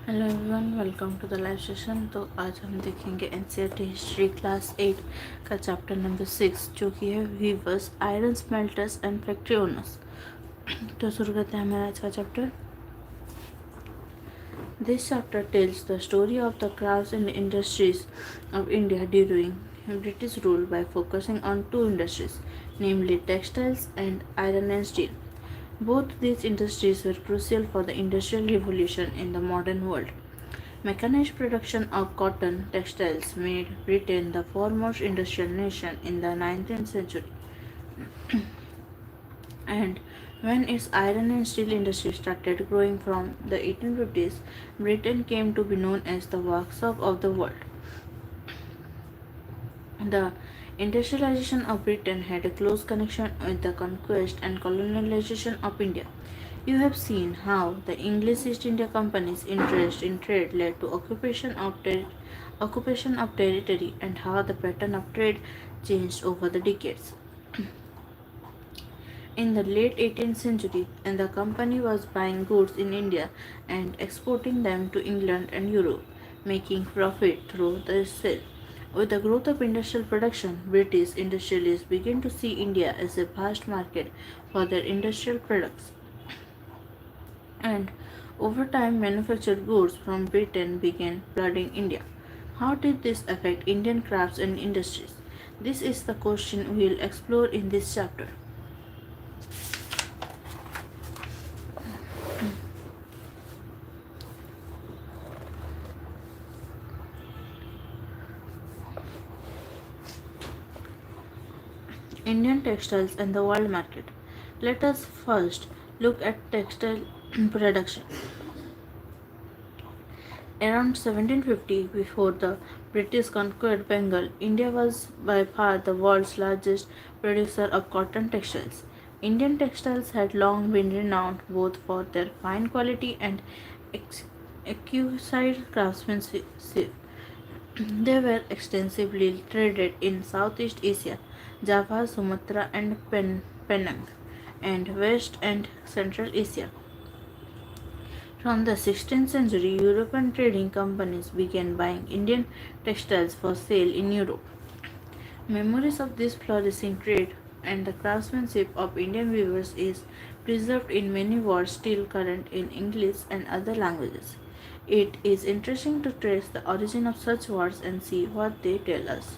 Hello everyone, welcome to the live session. तो आज हम देखेंगे एनसीईआरटी हिस्ट्री क्लास 8 का चैप्टर नंबर 6 जो कि है weavers, iron smelters and factory owners. तो शुरू करते हैं हमारा आज का chapter. This chapter tells the story of the crafts and industries of India during British rule by focusing on two industries, namely textiles and iron and steel. Both these industries were crucial for the Industrial Revolution in the modern world. Mechanized production of cotton textiles made Britain the foremost industrial nation in the 19th century. And when its iron and steel industry started growing from the 1850s, Britain came to be known as the workshop of the world. The industrialization of Britain had a close connection with the conquest and colonialization of India. You have seen how the English East India Company's interest in trade led to occupation of territory and how the pattern of trade changed over the decades. In the late 18th century, and the company was buying goods in India and exporting them to England and Europe, making profit through the sale. With the growth of industrial production, British industrialists began to see India as a vast market for their industrial products. And over time, manufactured goods from Britain began flooding India. How did this affect Indian crafts and industries? This is the question we will explore in this chapter. Indian textiles and the world market. Let us first look at textile production. Around 1750, before the British conquered Bengal, India was by far the world's largest producer of cotton textiles. Indian textiles had long been renowned both for their fine quality and exquisite craftsmanship. They were extensively traded in Southeast Asia, Java, Sumatra, and Penang, and West and Central Asia. From the 16th century, European trading companies began buying Indian textiles for sale in Europe. Memories of this flourishing trade and the craftsmanship of Indian weavers is preserved in many words still current in English and other languages. It is interesting to trace the origin of such words and see what they tell us.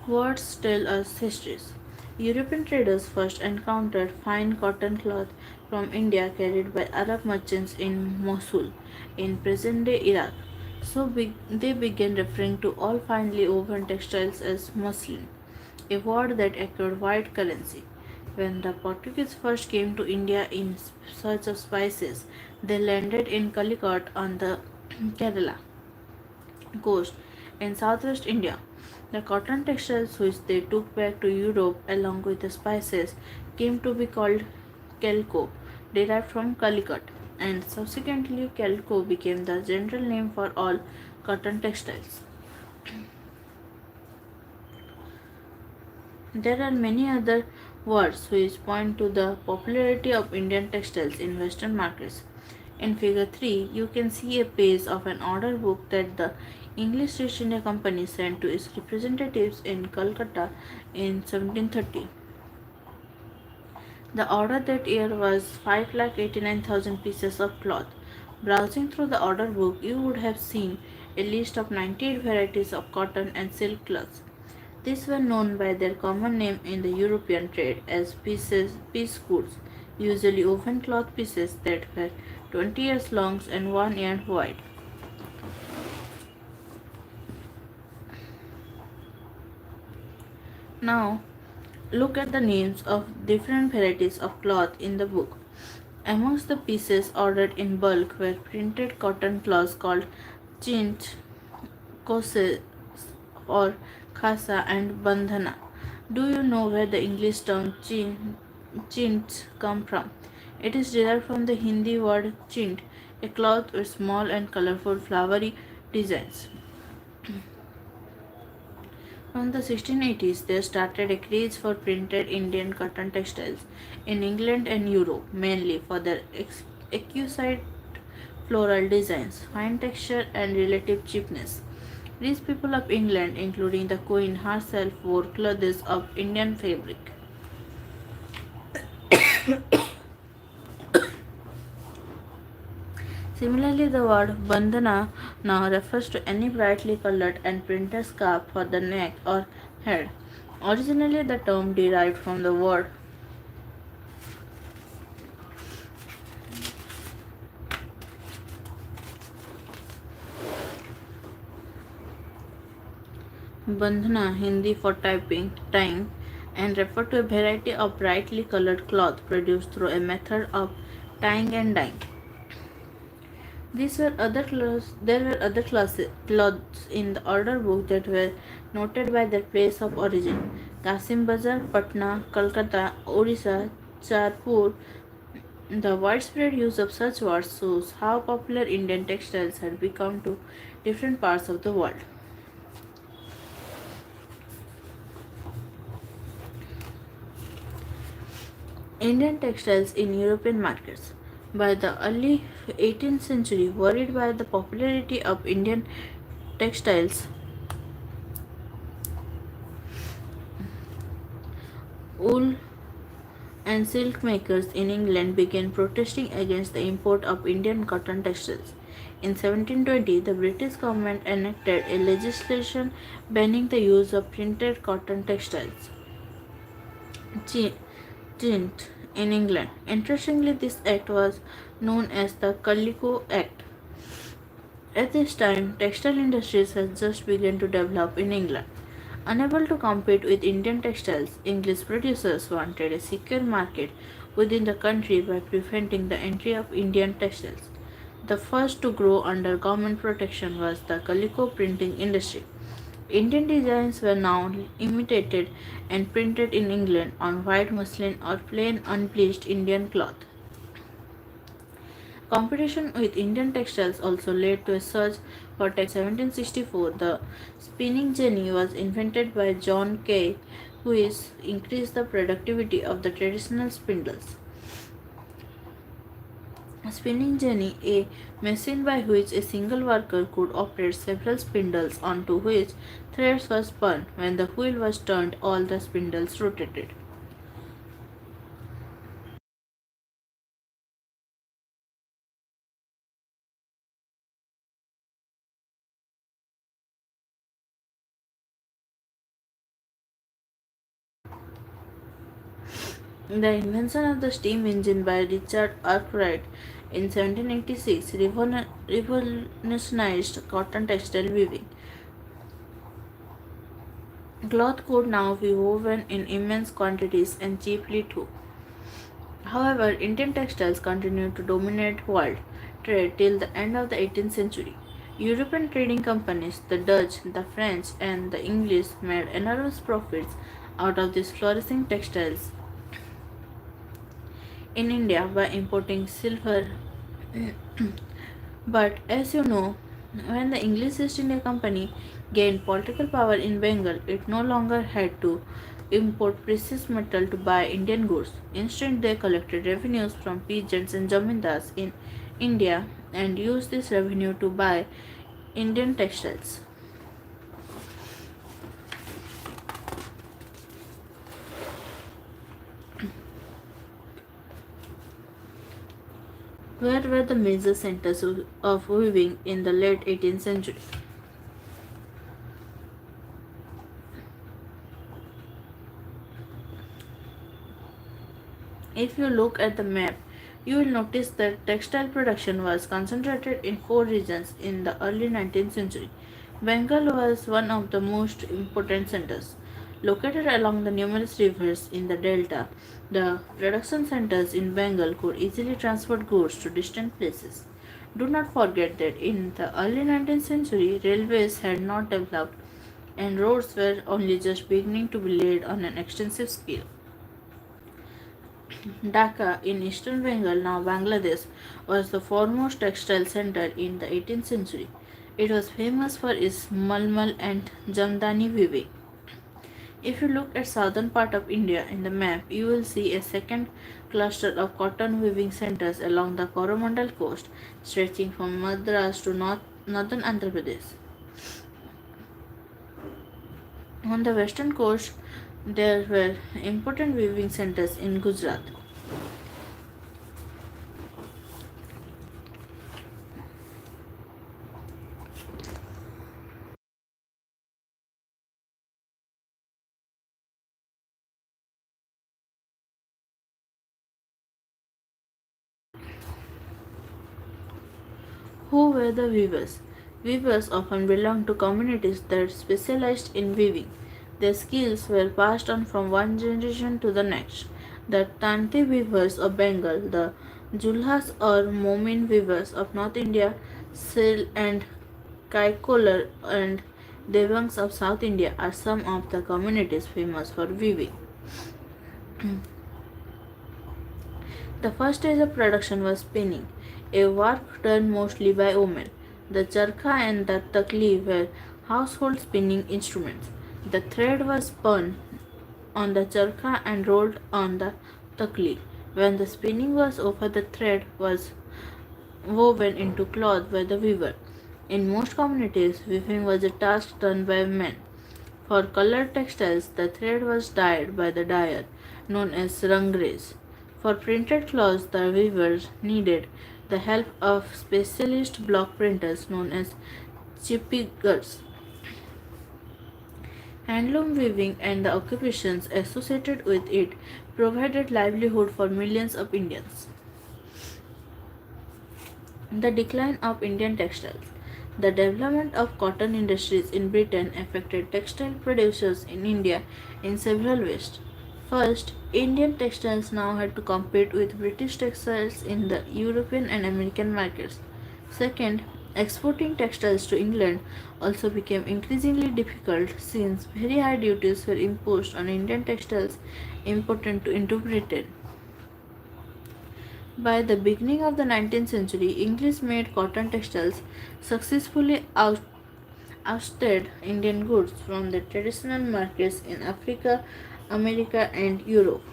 Words tell us histories. European traders first encountered fine cotton cloth from India carried by Arab merchants in Mosul, in present day Iraq. They began referring to all finely woven textiles as muslin, a word that echoed white currency. When the Portuguese first came to India in search of spices, they landed in Calicut on the Kerala coast in southwest India. The cotton textiles which they took back to Europe along with the spices came to be called calico, derived from Calicut, and subsequently calico became the general name for all cotton textiles. There are many other words which point to the popularity of Indian textiles in Western markets. In figure 3, you can see a page of an order book that the English East India Company sent to its representatives in Calcutta in 1730. The order that year was 5,89,000 pieces of cloth. Browsing through the order book, you would have seen a list of 98 varieties of cotton and silk cloths. These were known by their common name in the European trade as piece goods, usually woven cloth pieces that were 20 years long and 1 yard wide. Now, look at the names of different varieties of cloth in the book. Amongst the pieces ordered in bulk were printed cotton cloths called chint, kose, or khasa and bandhana. Do you know where the English term chint come from? It is derived from the Hindi word chint, a cloth with small and colorful flowery designs. From the 1680s, there started a craze for printed Indian cotton textiles in England and Europe, mainly for their exquisite floral designs, fine texture, and relative cheapness. Rich people of England, including the Queen herself, wore clothes of Indian fabric. Similarly, the word bandhana now refers to any brightly colored and printed scarf for the neck or head. Originally, the term derived from the word bandhana, Hindi for tying, and referred to a variety of brightly colored cloth produced through a method of tying and dyeing. There were other cloths in the order book that were noted by their place of origin. Kasim Bazar, Patna, Calcutta, Orissa, Charpur. The widespread use of such words shows how popular Indian textiles had become to different parts of the world. Indian textiles in European markets. By the early 18th century, worried by the popularity of Indian textiles, wool and silk makers in England began protesting against the import of Indian cotton textiles. In 1720, the British government enacted a legislation banning the use of printed cotton textiles. Chi- Chint in England. Interestingly, this act was known as the Calico Act. At this time, textile industries had just begun to develop in England. Unable to compete with Indian textiles, English producers wanted a secure market within the country by preventing the entry of Indian textiles. The first to grow under government protection was the calico printing industry. Indian designs were now imitated and printed in England on white muslin or plain unbleached Indian cloth. Competition with Indian textiles also led to a surge for textiles. In 1764, the spinning jenny was invented by John Kay, which increased the productivity of the traditional spindles. A spinning jenny, a machine by which a single worker could operate several spindles onto which threads were spun. When the wheel was turned, all the spindles rotated. The invention of the steam engine by Richard Arkwright in 1786 revolutionized cotton textile weaving. Cloth could now be woven in immense quantities and cheaply too. However, Indian textiles continued to dominate world trade till the end of the 18th century. European trading companies, the Dutch, the French, and the English made enormous profits out of these flourishing textiles in India by importing silver. But as you know, when the English East India Company gained political power in Bengal, it no longer had to import precious metal to buy Indian goods. Instead, they collected revenues from peasants and zamindars in India and used this revenue to buy Indian textiles. Where were the major centers of weaving in the late 18th century? If you look at the map, you will notice that textile production was concentrated in four regions in the early 19th century. Bengal was one of the most important centers. Located along the numerous rivers in the delta, the production centers in Bengal could easily transport goods to distant places. Do not forget that in the early 19th century, railways had not developed and roads were only just beginning to be laid on an extensive scale. Dhaka in eastern Bengal, now Bangladesh, was the foremost textile center in the 18th century. It was famous for its malmal and jamdani weaving. If you look at southern part of India in the map, you will see a second cluster of cotton weaving centers along the Coromandel coast, stretching from Madras to northern Andhra Pradesh. On the western coast, there were important weaving centers in Gujarat. Who were the weavers? Weavers often belonged to communities that specialized in weaving. Their skills were passed on from one generation to the next. The Tanti weavers of Bengal, the Julhas or Momin weavers of North India, Sil and Kaikolar and Devangs of South India are some of the communities famous for weaving. The first stage of production was spinning, a work done mostly by women. The charkha and the takli were household spinning instruments. The thread was spun on the charkha and rolled on the takli. When the spinning was over, the thread was woven into cloth by the weaver. In most communities, weaving was a task done by men. For colored textiles, the thread was dyed by the dyer, known as rangres. For printed cloths, the weavers needed the help of specialist block printers known as chippigers. Handloom weaving and the occupations associated with it provided livelihood for millions of Indians. The decline of Indian textiles. The development of cotton industries in Britain affected textile producers in India in several ways. First, Indian textiles now had to compete with British textiles in the European and American markets. Second, exporting textiles to England also became increasingly difficult since very high duties were imposed on Indian textiles imported into Britain. By the beginning of the 19th century, English made cotton textiles successfully ousted Indian goods from the traditional markets in Africa, America, and Europe.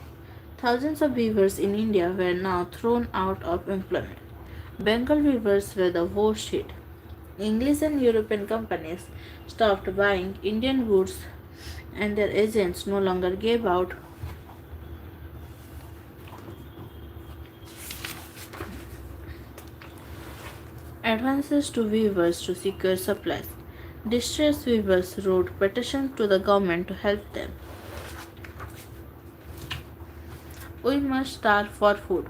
Thousands of weavers in India were now thrown out of employment. Bengal weavers were the worst hit. English and European companies stopped buying Indian goods, and their agents no longer gave out advances to weavers to secure supplies. Distressed weavers wrote petitions to the government to help them. We must starve for food.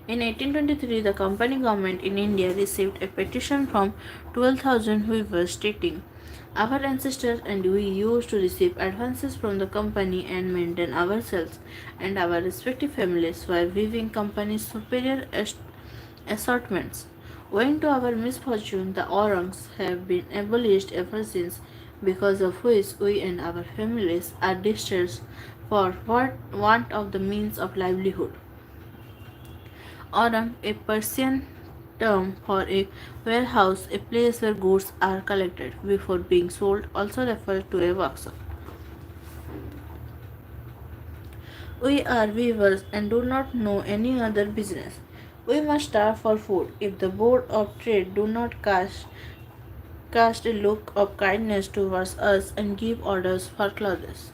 In 1823, the company government in India received a petition from 12,000 weavers stating, "Our ancestors and we used to receive advances from the company and maintain ourselves and our respective families while weaving company's superior assortments. Owing to our misfortune, the orangs have been abolished ever since, because of which we and our families are distressed for want of the means of livelihood." Orang, a Persian term for a warehouse, a place where goods are collected before being sold, also refers to a workshop. We are weavers and do not know any other business. We must starve for food. If the Board of Trade do not cast a look of kindness towards us and give orders for clothes.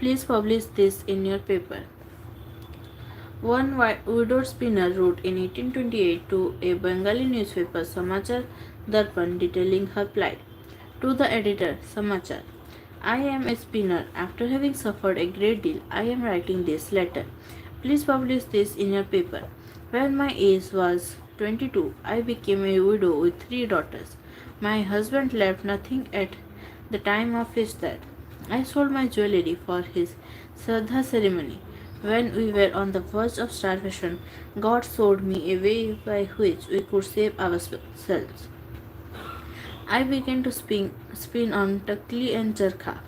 Please publish this in your paper. One widowed spinner wrote in 1828 to a Bengali newspaper, Samachar Darpan, detailing her plight. To the editor, Samachar. I am a spinner. After having suffered a great deal, I am writing this letter. Please publish this in your paper. When my age was 22, I became a widow with 3 daughters. My husband left nothing at the time of his death. I sold my jewelry for his Shraddha ceremony. When we were on the verge of starvation, God showed me a way by which we could save ourselves. I began to spin on takli and charkha.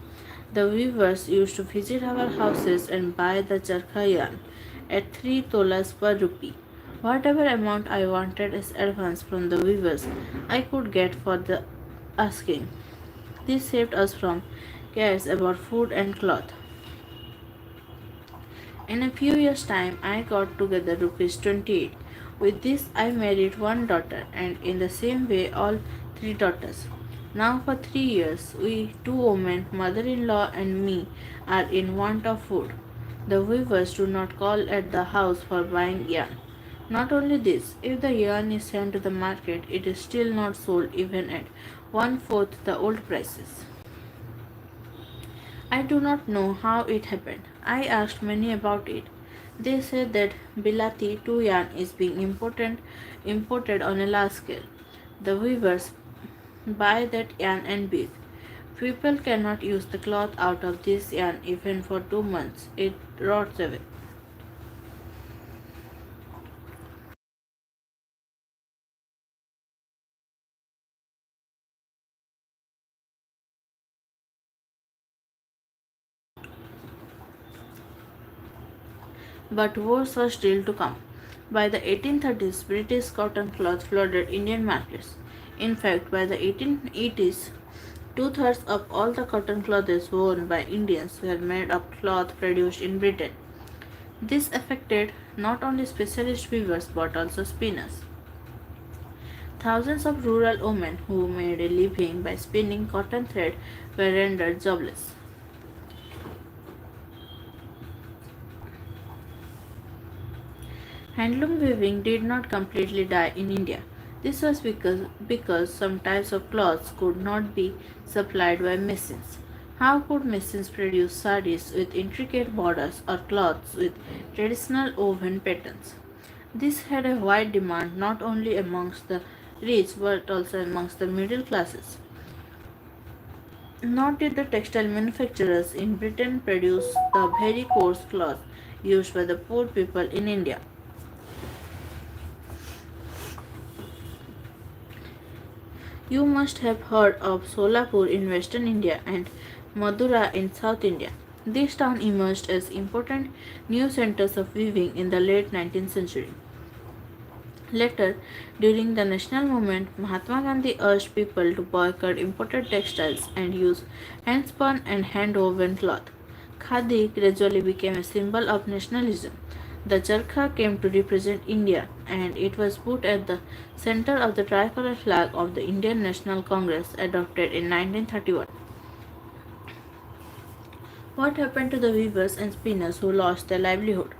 The weavers used to visit our houses and buy the charkha yarn at 3 tolas per rupee. Whatever amount I wanted as advance from the weavers, I could get for the asking. This saved us from cares about food and cloth. In a few years' time, I got together rupees 28. With this, I married one daughter, and in the same way, all three daughters. Now, for 3 years, we two women, mother in law and me, are in want of food. The weavers do not call at the house for buying yarn. Not only this, if the yarn is sent to the market, it is still not sold even at one fourth the old prices. I do not know how it happened. I asked many about it. They said that Bilati two yarn is being imported on a large scale. The weavers buy that yarn and weave. People cannot use the cloth out of this yarn even for 2 months. It rots away. But worse was still to come. By the 1830s, British cotton cloth flooded Indian markets. In fact, by the 1880s, two-thirds of all the cotton clothes worn by Indians were made of cloth produced in Britain. This affected not only specialist weavers but also spinners. Thousands of rural women who made a living by spinning cotton thread were rendered jobless. Handloom weaving did not completely die in India. This was because some types of cloths could not be supplied by machines. How could machines produce sarees with intricate borders or cloths with traditional woven patterns? This had a wide demand not only amongst the rich but also amongst the middle classes. Nor did the textile manufacturers in Britain produce the very coarse cloth used by the poor people in India. You must have heard of Solapur in western India and Madura in south India. This town emerged as important new centers of weaving in the late 19th century. Later, during the national movement, Mahatma Gandhi urged people to boycott imported textiles and use hand-spun and hand-woven cloth. Khadi gradually became a symbol of nationalism. The charkha came to represent India, and it was put at the center of the tricolor flag of the Indian National Congress adopted in 1931. What happened to the weavers and spinners who lost their livelihood?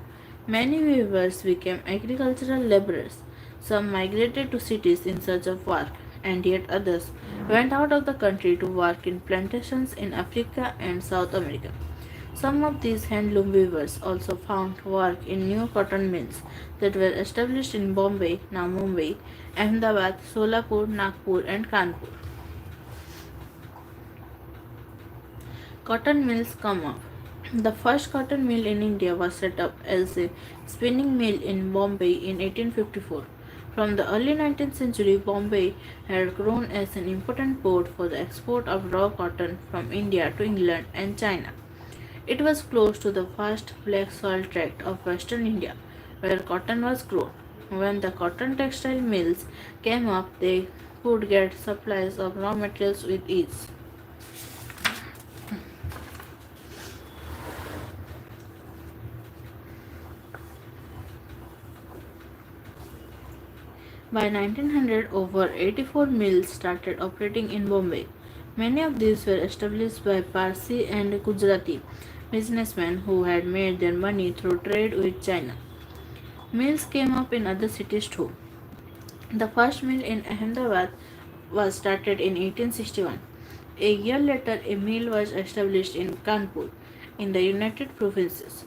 Many weavers became agricultural laborers. Some migrated to cities in search of work, and yet others went out of the country to work in plantations in Africa and South America. Some of these handloom weavers also found work in new cotton mills that were established in Bombay, now Mumbai, Ahmedabad, Solapur, Nagpur, and Kanpur. Cotton mills come up. The first cotton mill in India was set up as a spinning mill in Bombay in 1854. From the early 19th century, Bombay had grown as an important port for the export of raw cotton from India to England and China. It was close to the vast black soil tract of western India, where cotton was grown. When the cotton textile mills came up, they could get supplies of raw materials with ease. By 1900, over 84 mills started operating in Bombay. Many of these were established by Parsi and Gujarati businessmen who had made their money through trade with China. Mills came up in other cities too. The first mill in Ahmedabad was started in 1861. A year later, a mill was established in Kanpur, in the United Provinces.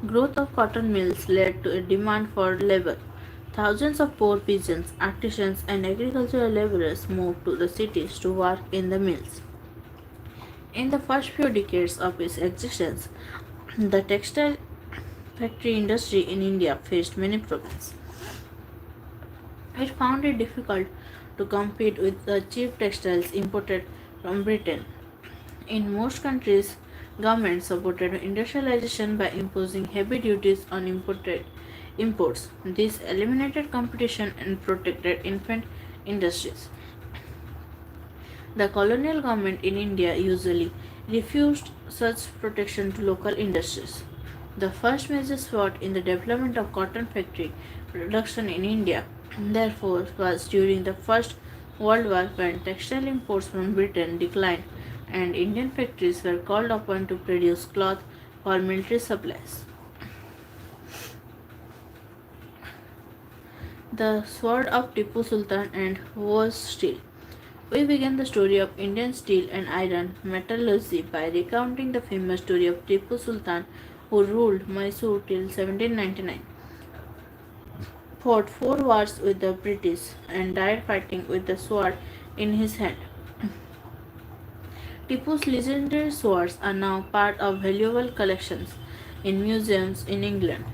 Growth of cotton mills led to a demand for labor. Thousands of poor peasants, artisans, and agricultural laborers moved to the cities to work in the mills. In the first few decades of its existence, the textile factory industry in India faced many problems. It found it difficult to compete with the cheap textiles imported from Britain. In most countries, governments supported industrialization by imposing heavy duties on imported imports. This eliminated competition and protected infant industries. The colonial government in India usually refused such protection to local industries. The first major spot in the development of cotton factory production in India, therefore, was during the First World War when textile imports from Britain declined and Indian factories were called upon to produce cloth for military supplies. The Sword of Tipu Sultan and Was Steel. We begin the story of Indian steel and iron metallurgy by recounting the famous story of Tipu Sultan, who ruled Mysore till 1799, fought 4 wars with the British, and died fighting with the sword in his hand. Tipu's legendary swords are now part of valuable collections in museums in England.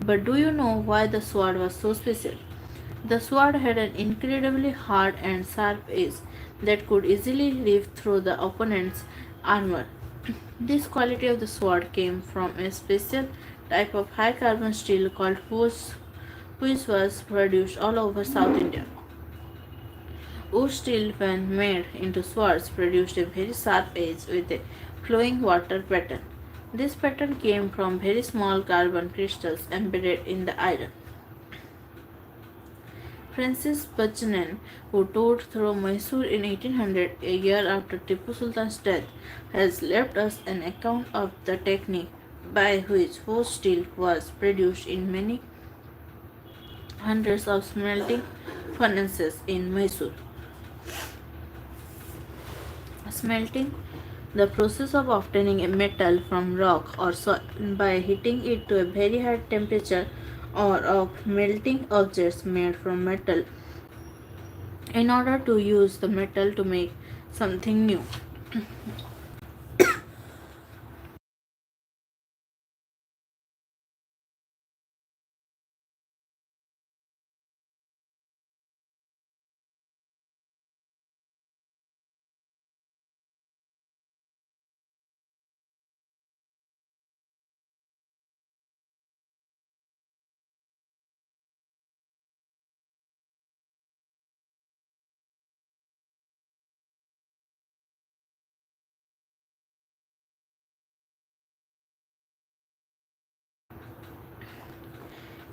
But do you know why the sword was so special? The sword had an incredibly hard and sharp edge that could easily rip through the opponent's armor. This quality of the sword came from a special type of high carbon steel called which was produced all over South India. Wood steel, when made into swords, produced a very sharp edge with a flowing water pattern. This pattern came from very small carbon crystals embedded in the iron. Francis Buchanan, who toured through Mysore in 1800, a year after Tipu Sultan's death, has left us an account of the technique by which forged steel was produced in many hundreds of smelting furnaces in Mysore. Smelting, the process of obtaining a metal from rock or soil by heating it to a very high temperature, or of melting objects made from metal in order to use the metal to make something new.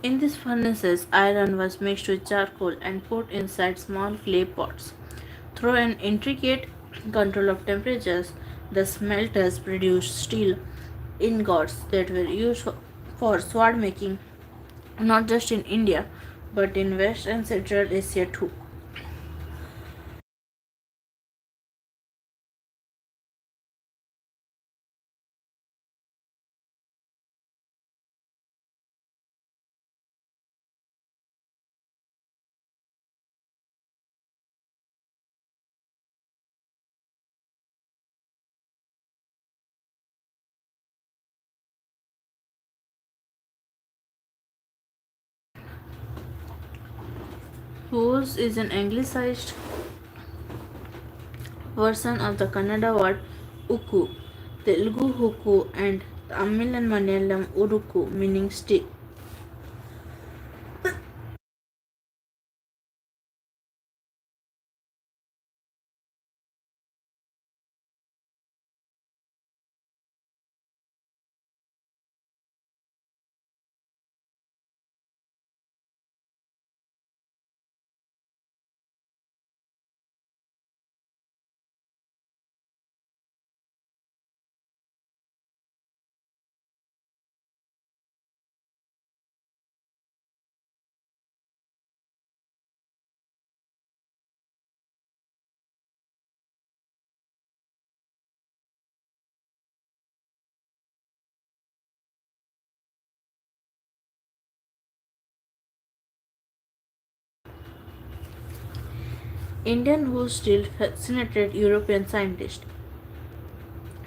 In these furnaces, iron was mixed with charcoal and put inside small clay pots. Through an intricate control of temperatures, the smelters produced steel ingots that were used for sword making not just in India but in West and Central Asia too. Whose is an anglicized version of the Kannada word ukku, Telugu hukku, and Tamil and Malayalam urukku, meaning steel. Indian wool steel fascinated European scientists.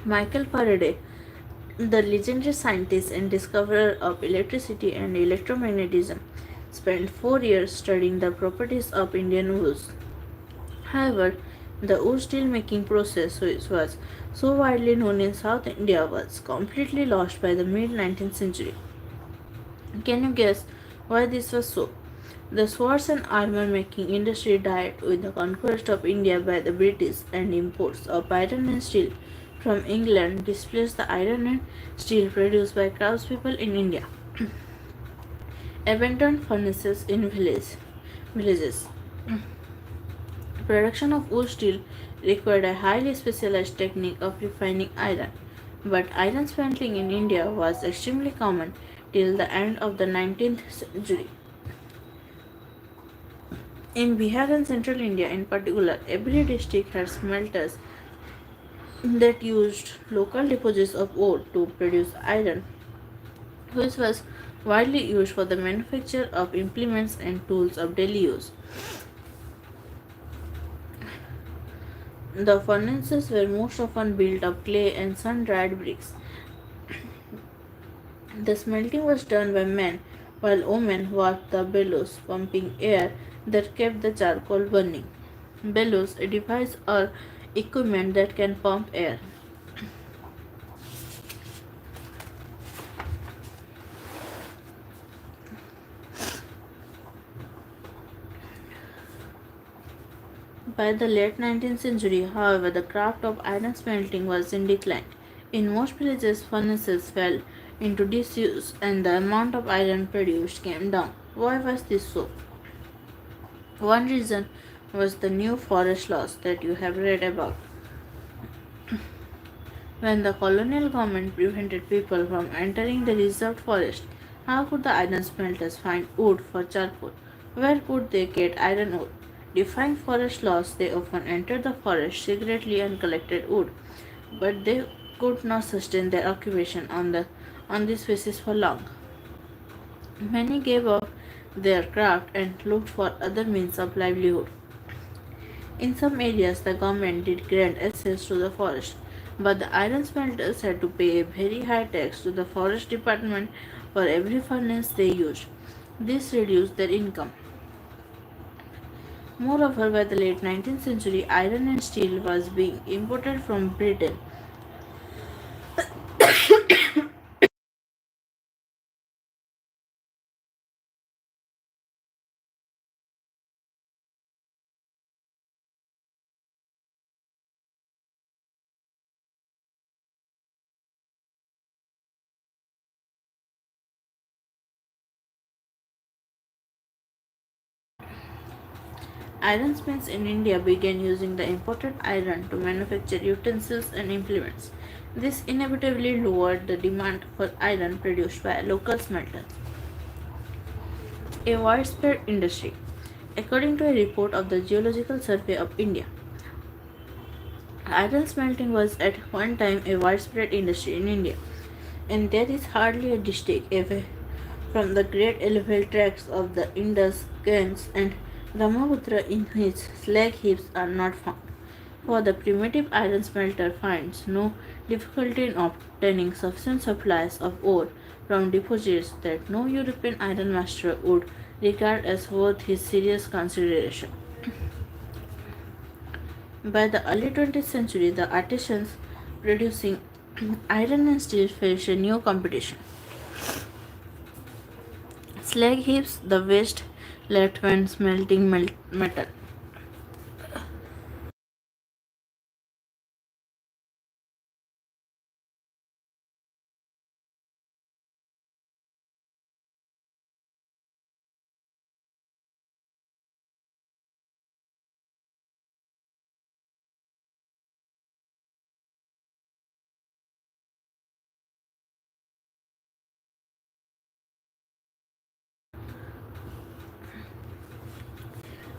Michael Faraday, the legendary scientist and discoverer of electricity and electromagnetism, spent 4 years studying the properties of Indian wools. However, the wood steel making process, which was so widely known in South India, was completely lost by the mid 19th century. Can you guess why this was so? The swords and armor making industry died with the conquest of India by the British, and imports of iron and steel from England displaced the iron and steel produced by craftspeople in India. Abandoned furnaces in villages. Production of wood steel required a highly specialized technique of refining iron, but iron smelting in India was extremely common till the end of the 19th century. In Bihar and central India in particular, every district had smelters that used local deposits of ore to produce iron, which was widely used for the manufacture of implements and tools of daily use. The furnaces were most often built of clay and sun dried bricks. The smelting was done by men, while women worked the bellows, pumping air that kept the charcoal burning. Bellows, a device or equipment that can pump air. By the late 19th century, however, the craft of iron smelting was in decline. In most villages, furnaces fell into disuse and the amount of iron produced came down. Why was this so? One reason was the new forest laws that you have read about. When the colonial government prevented people from entering the reserved forest, how could the iron smelters find wood for charcoal? Where could they get iron ore? Defying forest laws, they often entered the forest secretly and collected wood, but they could not sustain their occupation on this basis for long. Many gave up their craft and looked for other means of livelihood. In some areas, the government did grant access to the forest, but the iron smelters had to pay a very high tax to the forest department for every furnace they used. This reduced their income. Moreover, by the late 19th century, iron and steel was being imported from Britain. Ironsmiths in India began using the imported iron to manufacture utensils and implements. This inevitably lowered the demand for iron produced by local smelters. A widespread industry. According to a report of the Geological Survey of India, iron smelting was at one time a widespread industry in India, and there is hardly a district away from the great alluvial tracts of the Indus, Ganges, and Brahmaputra in which slag heaps are not found. For the primitive iron smelter finds no difficulty in obtaining sufficient supplies of ore from deposits that no European iron master would regard as worth his serious consideration. By the early 20th century, the artisans producing iron and steel faced a new competition. Slag heaps, the waste left when smelting metal.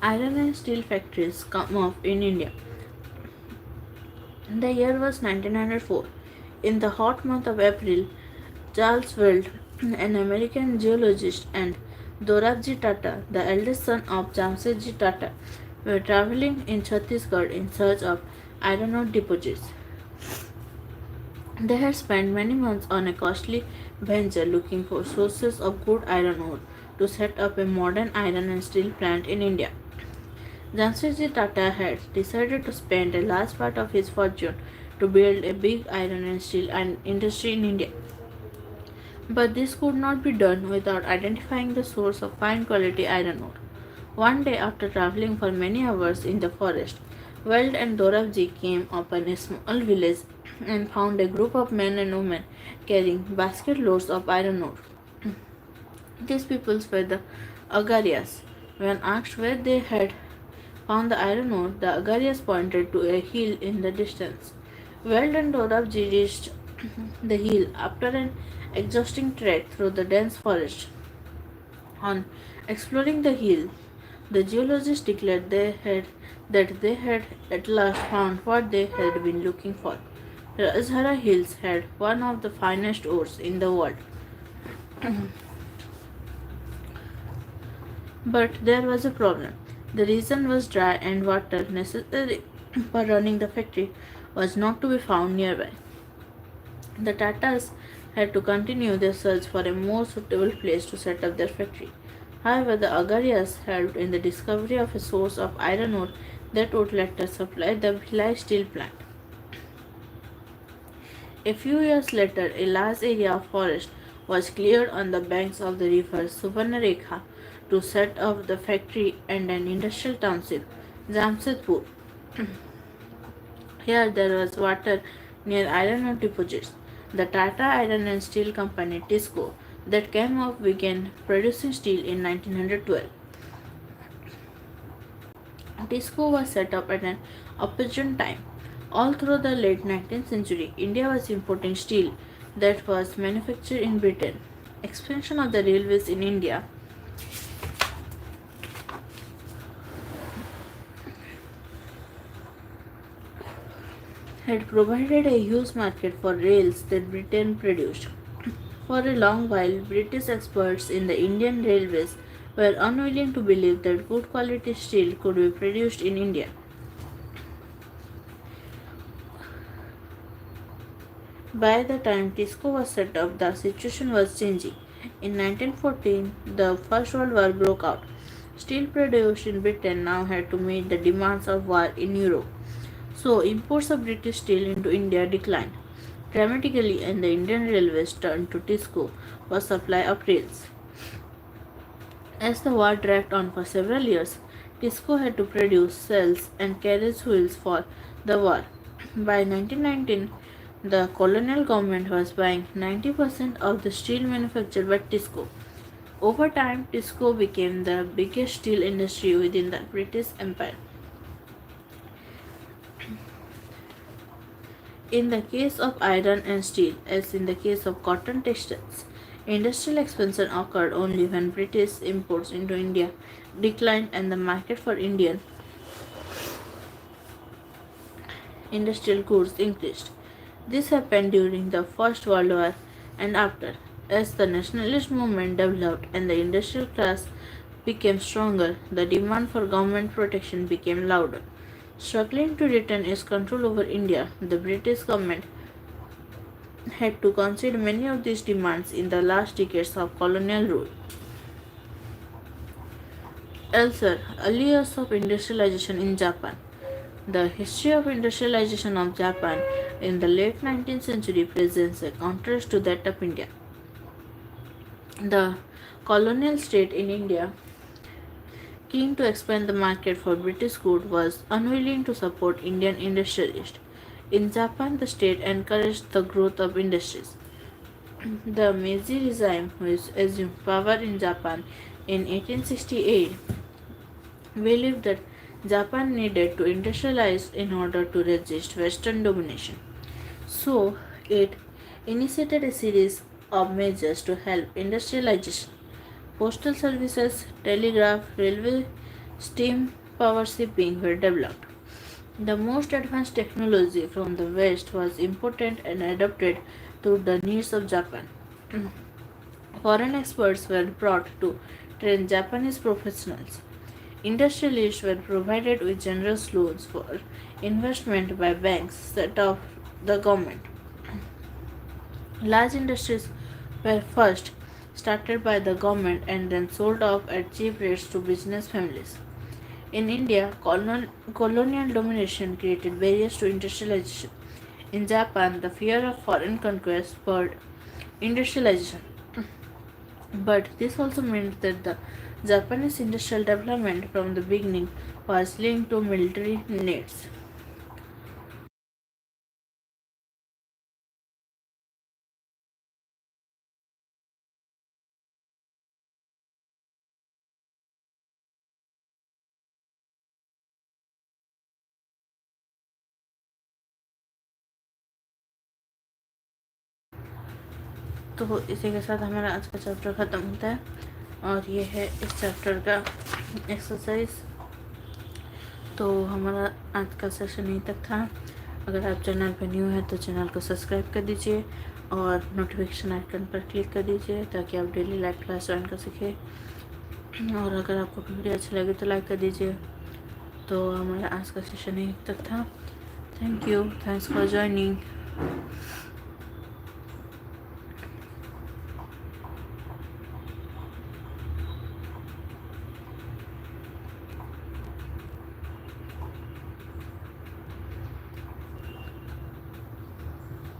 Iron and steel factories come up in India. The year was 1904. In the hot month of April, Charles Weld, an American geologist, and Dorabji Tata, the eldest son of Jamsetji Tata, were traveling in Chhattisgarh in search of iron ore deposits. They had spent many months on a costly venture looking for sources of good iron ore to set up a modern iron and steel plant in India. Jamsetji Tata had decided to spend a large part of his fortune to build a big iron and steel industry in India. But this could not be done without identifying the source of fine quality iron ore. One day, after traveling for many hours in the forest, Weld and Doravji came upon a small village and found a group of men and women carrying basket loads of iron ore. These people were the Agarias. When asked where they had found the iron ore, the Agarias pointed to a hill in the distance. Weld and Doravji reached the hill after an exhausting trek through the dense forest. On exploring the hill, the geologists declared that they had at last found what they had been looking for. Rajhara Hills had one of the finest ores in the world. But there was a problem. The region was dry and water necessary for running the factory was not to be found nearby. The Tatas had to continue their search for a more suitable place to set up their factory. However, the Agarias helped in the discovery of a source of iron ore that would later supply the Bhilai steel plant. A few years later, a large area of forest was cleared on the banks of the river Subarnarekha to set up the factory and an industrial township, Jamshedpur. Here there was water near iron ore deposits. The Tata Iron and Steel Company (TISCO) that came up began producing steel in 1912. TISCO was set up at an opportune time. All through the late 19th century, India was importing steel that was manufactured in Britain. Expansion of the railways in India had provided a huge market for rails that Britain produced. For a long while, British experts in the Indian railways were unwilling to believe that good quality steel could be produced in India. By the time TISCO was set up, the situation was changing. In 1914, the First World War broke out. Steel produced in Britain now had to meet the demands of war in Europe. So, imports of British steel into India declined dramatically, and the Indian Railways turned to TISCO for supply of rails. As the war dragged on for several years, TISCO had to produce cells and carriage wheels for the war. By 1919, the colonial government was buying 90% of the steel manufactured by TISCO. Over time, TISCO became the biggest steel industry within the British Empire. In the case of iron and steel, as in the case of cotton textiles, industrial expansion occurred only when British imports into India declined and the market for Indian industrial goods increased. This happened during the First World War and after. As the nationalist movement developed and the industrial class became stronger, the demand for government protection became louder. Struggling to retain its control over India, the British government had to concede many of these demands in the last decades of colonial rule. Elsewhere, early years of industrialization in Japan. The history of industrialization of Japan in the late 19th century presents a contrast to that of India. The colonial state in India, keen to expand the market for British goods, was unwilling to support Indian industrialists. In Japan, the state encouraged the growth of industries. The Meiji regime, which assumed power in Japan in 1868, believed that Japan needed to industrialize in order to resist Western domination. So, it initiated a series of measures to help industrialization. Postal services, telegraph, railway, steam power shipping were developed. The most advanced technology from the West was imported and adapted to the needs of Japan. Foreign experts were brought to train Japanese professionals. Industrialists were provided with generous loans for investment by banks set up the government. Large industries were first started by the government and then sold off at cheap rates to business families. In India, colonial domination created barriers to industrialization. In Japan, the fear of foreign conquest spurred industrialization. But this also meant that the Japanese industrial development from the beginning was linked to military needs. तो इसी के साथ हमारा आज का chapter ख़त्म होता है और ये है इस चैप्टर का एक्सरसाइज। तो हमारा आज का सेशन यहीं तक था। अगर आप चैनल पर न्यू हैं तो चैनल को सब्सक्राइब कर दीजिए और नोटिफिकेशन आइकन पर क्लिक कर दीजिए ताकि आप डेली लाइव क्लास ज्वाइन कर सकें। और अगर आपको वीडियो अच्छी लगे तो लाइक कर दीजिए। तो हमारा आज का सेशन यहीं तक था। Thank you, thanks for joining.